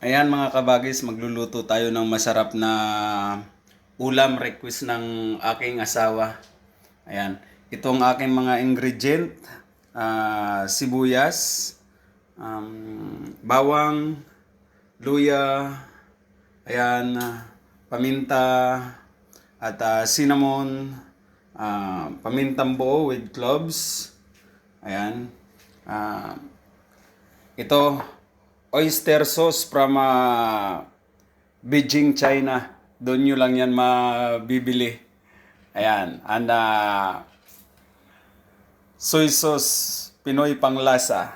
Ayan mga kabagis, magluluto tayo ng masarap na ulam request ng aking asawa. Ayan, itong aking mga ingredient, sibuyas, bawang, luya, ayan, paminta, at cinnamon, pamintang buo with cloves. Ayan, ito, oyster sauce from Beijing, China. Doon nyo lang yan mabibili. Ayan. And soy sauce, Pinoy panglasa.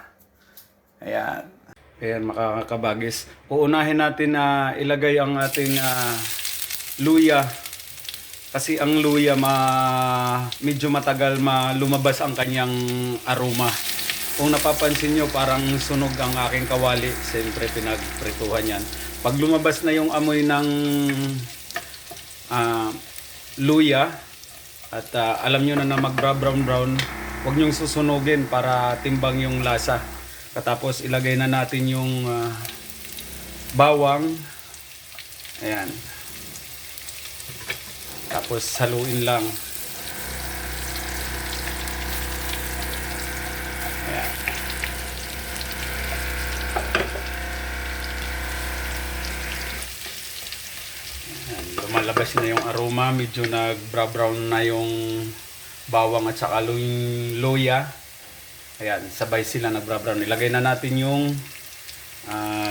Ayan. Ayan, makakabagis. Uunahin natin na ilagay ang ating luya. Kasi ang luya medyo matagal lumabas ang kanyang aroma. Kung napapansin nyo, parang sunog ang aking kawali. Siyempre, pinagprituhan yan. Pag lumabas na yung amoy ng luya, at alam nyo na mag-brown-brown, huwag nyong susunugin para timbang yung lasa. Katapos, ilagay na natin yung bawang. Ayan. Tapos, haluin lang. Lumalabas na yung aroma, medyo nag-brown na yung bawang at saka luya. Ayan, sabay sila nag-brown. Ilagay na natin yung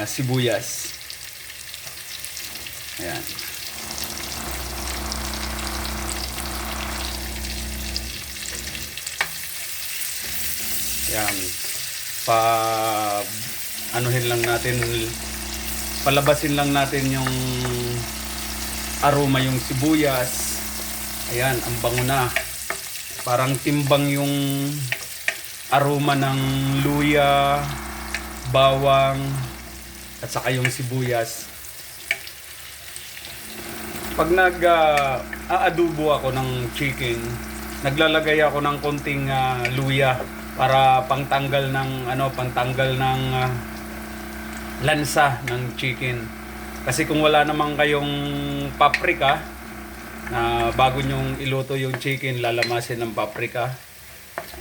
sibuyas. Ayan. Ayan. Anuhin lang natin, palabasin lang natin yung aroma yung sibuyas. Ayan, ang bango na. Parang timbang yung aroma ng luya, bawang, at saka yung sibuyas. Pag nag-aadobo ako ng chicken, naglalagay ako ng konting luya para pangtanggal ng lansa ng chicken. Kasi kung wala namang kayong paprika, na bago nyong iluto yung chicken, lalamasin ng paprika.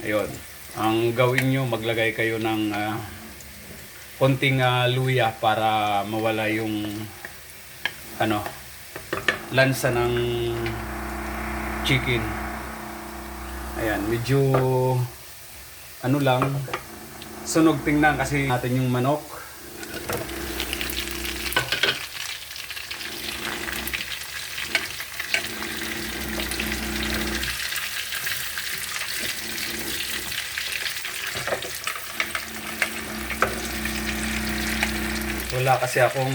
Ayun. Ang gawin nyo, maglagay kayo ng konting luya para mawala yung lansa ng chicken. Ayan, medyo sunog tingnan kasi natin yung manok. Wala kasi akong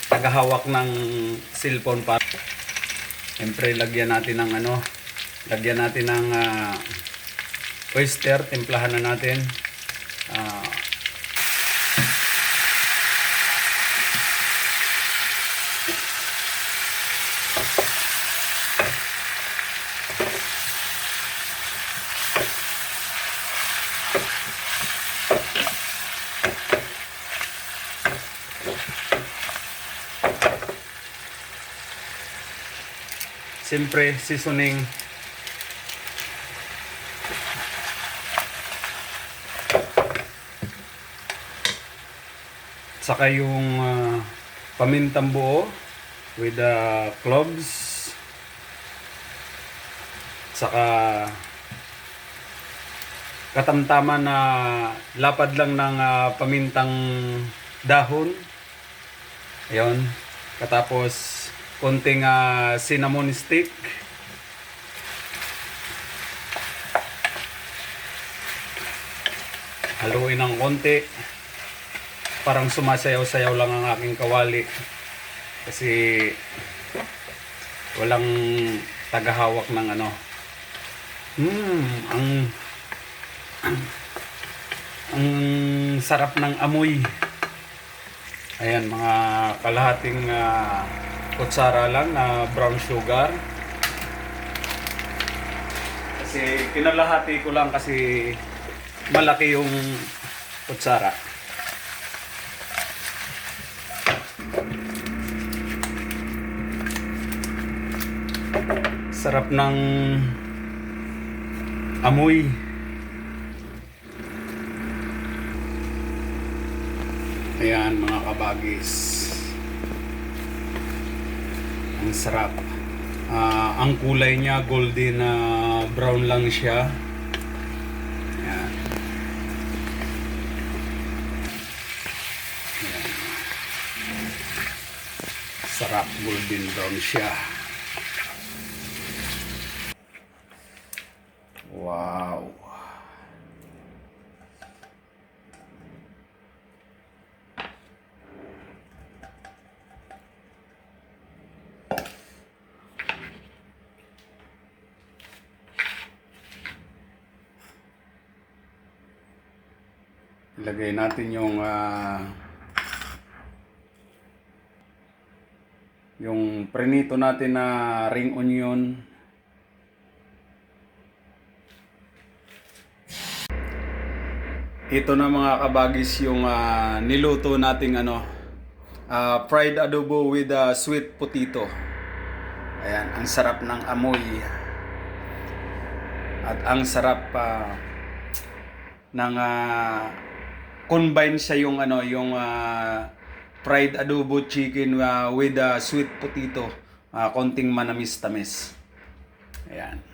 tagahawak ng cellphone para siyempre lagyan natin ng oyster, timplahan na natin. Siyempre, seasoning. Saka yung pamintang buo with cloves. Saka katamtaman na lapad lang ng pamintang dahon. Ayun. Katapos konting cinnamon stick. Haluin ng konti. Parang sumasayaw-sayaw lang ang aking kawali. Kasi walang tagahawak ng ang sarap ng amoy. Ayan, mga kalahating kutsara lang na brown sugar. Kasi kinalahati ko lang kasi malaki yung kutsara. Sarap ng amoy. Ayan mga kabagis. Ang sarap. Ang kulay niya golden na brown lang siya. Ayan. Ayan. Sarap, golden brown siya. Wow. Ilagay natin yung prenito natin na ring onion. Ito na mga kabagis yung niluto nating fried adobo with sweet potato. Ayan, ang sarap ng amoy. At ang sarap ng combine siya yung fried adobo chicken with sweet potato, konting manamis-tamis. Ayan.